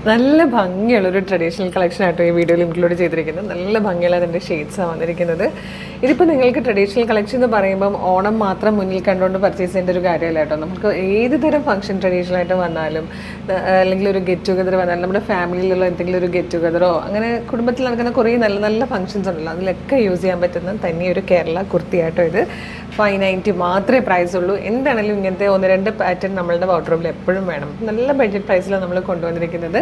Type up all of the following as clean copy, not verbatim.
നല്ല ഭംഗിയുള്ളൊരു traditional collection ആയിട്ടോ ഈ വീഡിയോയിൽ ഇൻക്ലൂഡ് ചെയ്തിരിക്കുന്നത്. നല്ല ഭംഗിയുള്ള അതിൻ്റെ ഷെയ്ഡ്സാണ് വന്നിരിക്കുന്നത്. ഇതിപ്പോൾ നിങ്ങൾക്ക് ട്രഡീഷണൽ കളക്ഷൻ എന്ന് പറയുമ്പം ഓണം മാത്രം മുന്നിൽ കണ്ടുകൊണ്ട് പർച്ചേസ് ചെയ്യേണ്ട ഒരു കാര്യമല്ല കേട്ടോ. നമുക്ക് ഏത് തരം ഫംഗ്ഷൻ ട്രഡീഷണൽ ആയിട്ട് വന്നാലും അല്ലെങ്കിൽ ഒരു ഗെറ്റ് ടുഗദർ വന്നാലും നമ്മുടെ ഫാമിലിയിലുള്ള എന്തെങ്കിലും ഒരു ഗെറ്റ് ടുഗദറോ അങ്ങനെ കുടുംബത്തിൽ നടക്കുന്ന കുറേ നല്ല നല്ല ഫംഗ്ഷൻസ് ഉണ്ടല്ലോ, അതിലൊക്കെ യൂസ് ചെയ്യാൻ പറ്റുന്ന തന്നെ ഒരു കേരള കുർത്തിയായിട്ടോ ഇത്. 590 മാത്രമേ പ്രൈസ് ഉള്ളൂ. എന്താണെങ്കിലും ഇങ്ങനത്തെ 1-2 പാറ്റേൺ നമ്മളുടെ വാർഡ്രോബിൽ എപ്പോഴും വേണം. നല്ല ബഡ്ജറ്റ് പ്രൈസിലാണ് നമ്മൾ കൊണ്ടുവന്നിരിക്കുന്നത്.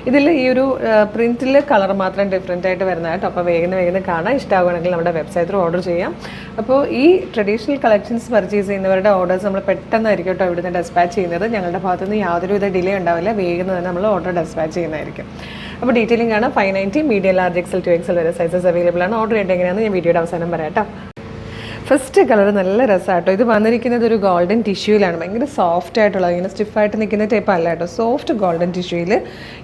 ഇതിൽ ഈ ഒരു പ്രിൻറ്റിൽ കളർ മാത്രം ഡിഫറെൻ്റ് ആയിട്ട് വരുന്നതാണ് കേട്ടോ. അപ്പോൾ വേഗം കാണാൻ ഇഷ്ടമാവുകയാണെങ്കിൽ നമ്മുടെ വെബ്സൈറ്റിൽ ഓർഡർ ചെയ്യാം. അപ്പോൾ ഈ ട്രഡീഷണൽ കളക്ഷൻസ് പർച്ചേസ് ചെയ്യുന്നവരുടെ ഓർഡേഴ്സ് നമ്മൾ പെട്ടെന്നായിരിക്കും കേട്ടോ ഇവിടുന്ന് ഡെസ്പാച്ച് ചെയ്യുന്നത്. ഞങ്ങളുടെ ഭാഗത്തുനിന്ന് യാതൊരുവിധ ഡിലേ ഉണ്ടാവില്ല. വേഗം തന്നെ നമ്മൾ ഓർഡർ ഡെസ്പാച്ച് ചെയ്യുന്നതായിരിക്കും. അപ്പോൾ ഡീറ്റെയിലിംഗ് ആണ്. 590 മീഡിയം ലാർജ് XL 2XL വരെ സൈസസ് അവൈലബിൾ ആണ്. ഓർഡർ ചെയ്യേണ്ടത് എങ്ങനെയാണെന്ന് ഞാൻ വീഡിയോയുടെ അവസാനം പറയാം കേട്ടോ. ഫസ്റ്റ് കളർ നല്ല രസമാട്ടോ. ഇത് വന്നിരിക്കുന്നത് ഒരു ഗോൾഡൻ ടിഷ്യൂവിലാണ്. ഭയങ്കര സോഫ്റ്റ് ആയിട്ടുള്ള, ഇങ്ങനെ സ്റ്റിഫായിട്ട് നിൽക്കുന്ന ടൈപ്പ് അല്ല കേട്ടോ. സോഫ്റ്റ് ഗോൾഡൻ ടിഷ്യൂവിൽ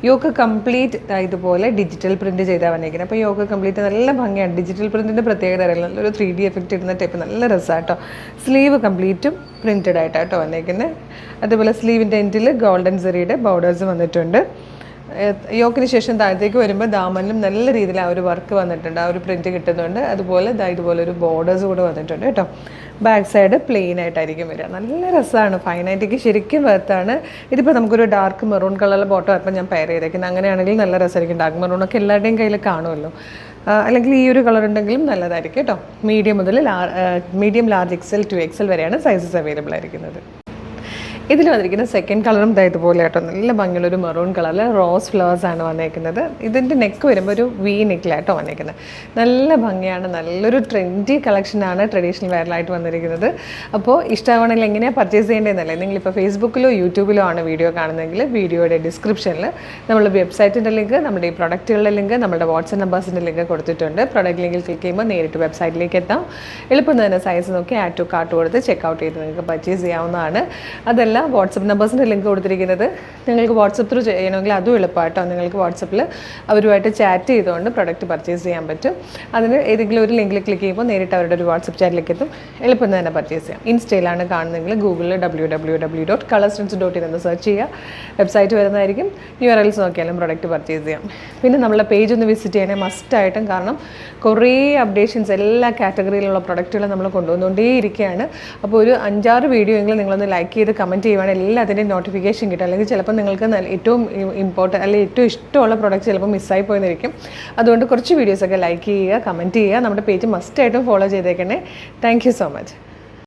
യോക്ക് കംപ്ലീറ്റ് ഇതുപോലെ ഡിജിറ്റൽ പ്രിൻറ്റ് ചെയ്താൽ വന്നിരിക്കുന്നത്. അപ്പോൾ യോക്ക് കംപ്ലീറ്റ് നല്ല ഭംഗിയാണ്. ഡിജിറ്റൽ പ്രിൻറ്റിൻ്റെ പ്രത്യേകത അറിയില്ല, നല്ലൊരു 3D എഫക്റ്റ് ഇടുന്ന ടൈപ്പ് നല്ല രസമാട്ടോ. സ്ലീവ് കംപ്ലീറ്റും പ്രിൻറ്റഡ് ആയിട്ടാട്ടോ വന്നിരിക്കുന്നത്. അതുപോലെ സ്ലീവിൻ്റെ എൻഡിൽ ഗോൾഡൻ സെറിയുടെ ബോർഡേഴ്സ് വന്നിട്ടുണ്ട്. യോക്കിന് ശേഷം താഴത്തേക്ക് വരുമ്പോൾ ദാമനിലും നല്ല രീതിയിൽ ആ ഒരു വർക്ക് വന്നിട്ടുണ്ട്, ആ ഒരു പ്രിൻറ്റ് കിട്ടുന്നുണ്ട്. അതുപോലെ ഇതുപോലെ ഒരു ബോർഡേഴ്സ് കൂടെ വന്നിട്ടുണ്ട് കേട്ടോ. ബാക്ക് സൈഡ് പ്ലെയിൻ ആയിട്ടായിരിക്കും വരിക. നല്ല രസമാണ്. 590 ശരിക്കും വർത്താണ്. ഇതിപ്പോൾ നമുക്കൊരു ഡാർക്ക് മെറൂൺ കളറിലെ ബോട്ടം അപ്പം ഞാൻ പെയർ ചെയ്തേക്കുന്നത്. അങ്ങനെയാണെങ്കിൽ നല്ല രസമായിരിക്കും. ഡാർക്ക് മെറൂണൊക്കെ എല്ലാവരുടെയും കയ്യിൽ കാണുമല്ലോ. അല്ലെങ്കിൽ ഈ ഒരു കളർ ഉണ്ടെങ്കിലും നല്ലതായിരിക്കും കേട്ടോ. മീഡിയം ലാർജ് XL 2XL വരെയാണ് സൈസസ് അവൈലബിൾ ആയിരിക്കുന്നത്. ഇതിൽ വന്നിരിക്കുന്ന സെക്കൻഡ് കളറും ഇതുപോലെ കേട്ടോ. നല്ല ഭംഗിയുള്ളൊരു മെറൂൺ കളറിൽ റോസ് ഫ്ലവേഴ്സാണ് വന്നേക്കുന്നത്. ഇതിൻ്റെ നെക്ക് വരുമ്പോൾ ഒരു വി നെക്കിലായിട്ടോ വന്നേക്കുന്നത്. നല്ല ഭംഗിയാണ്. നല്ലൊരു ട്രെൻഡി കളക്ഷനാണ് ട്രഡീഷണൽ വെയറിലായിട്ട് വന്നിരിക്കുന്നത്. അപ്പോൾ ഇഷ്ടമാണെങ്കിൽ എങ്ങനെയാണ് പർച്ചേസ് ചെയ്യേണ്ടതെന്നല്ലേ, നിങ്ങളിപ്പോൾ ഫേസ്ബുക്കിലോ യൂട്യൂബിലോ ആണ് വീഡിയോ കാണുന്നതെങ്കിൽ വീഡിയോയുടെ ഡിസ്ക്രിപ്ഷനിൽ നമ്മുടെ വെബ്സൈറ്റിൻ്റെ ലിങ്ക്, നമ്മുടെ ഈ പ്രൊഡക്റ്റുകളുടെ ലിങ്ക്, നമ്മുടെ വാട്സ്ആപ്പ് നമ്പേഴ്സിൻ്റെ ലിങ്ക് കൊടുത്തിട്ടുണ്ട്. പ്രൊഡക്റ്റ് ലിങ്കിൽ ക്ലിക്ക് ചെയ്യുമ്പോൾ നേരിട്ട് വെബ്സൈറ്റിലേക്ക് എത്താം. എളുപ്പം തന്നെ സൈസ് നോക്കി ആഡ് ടു കാർട്ട് കൊടുത്ത് ചെക്കൗട്ട് ചെയ്ത് നിങ്ങൾക്ക് പർച്ചേസ് ചെയ്യാവുന്നതാണ്. അതല്ല വാട്സപ്പ് നമ്പേഴ്സിൻ്റെ ലിങ്ക് കൊടുത്തിരിക്കുന്നത്. നിങ്ങൾക്ക് വാട്സപ്പ് ത്രൂ ചെയ്യണമെങ്കിൽ അതും എളുപ്പമായിട്ടോ. നിങ്ങൾക്ക് വാട്സപ്പിൽ അവരുമായിട്ട് ചാറ്റ് ചെയ്തുകൊണ്ട് പ്രൊഡക്റ്റ് പർച്ചേസ് ചെയ്യാൻ പറ്റും. അതിന് ഏതെങ്കിലും ഒരു ലിങ്കിൽ ക്ലിക്ക് ചെയ്യുമ്പോൾ നേരിട്ട് അവരുടെ ഒരു വാട്സപ്പ് ചാറ്റിലേക്ക് എത്തും. എളുപ്പം തന്നെ പർച്ചേസ് ചെയ്യാം. ഇൻസ്റ്റയിലാണ് കാണുന്നതെങ്കിൽ ഗൂഗിളിൽ www.colorsense.in എന്ന് സെർച്ച് ചെയ്യുക. വെബ്സൈറ്റ് വരുന്നതായിരിക്കും. URLs നോക്കിയാലും പ്രൊഡക്റ്റ് പർച്ചേസ് ചെയ്യാം. പിന്നെ നമ്മളെ പേജ് ഒന്ന് വിസിറ്റ് ചെയ്യണേ മസ്റ്റായിട്ടും. കാരണം കുറേ അപ്ഡേഷൻസ് എല്ലാ കാറ്റഗറിയിലുള്ള പ്രൊഡക്റ്റുകളും നമ്മൾ കൊണ്ടുവന്നുകൊണ്ടേയിരിക്കുകയാണ്. അപ്പോൾ ഒരു 5-6 വീഡിയോ എങ്കിലും നിങ്ങളൊന്ന് ലൈക്ക് ചെയ്ത് കമൻറ്റ് ചെയ്യുവാണെങ്കിൽ എല്ലാത്തിൻ്റെയും നോട്ടിഫിക്കേഷൻ കിട്ടും. അല്ലെങ്കിൽ ചിലപ്പോൾ നിങ്ങൾക്ക് ഏറ്റവും ഇമ്പോർട്ടൻറ്റ് അല്ലെങ്കിൽ ഏറ്റവും ഇഷ്ടമുള്ള പ്രൊഡക്റ്റ് ചിലപ്പോൾ മിസ്സായി പോയിരിക്കും. അതുകൊണ്ട് കുറച്ച് വീഡിയോസൊക്കെ ലൈക്ക് ചെയ്യുക, കമൻറ്റ് ചെയ്യുക. നമ്മുടെ പേജ് മസ്റ്റായിട്ടും ഫോളോ ചെയ്തേക്കണേ. Thank you so much.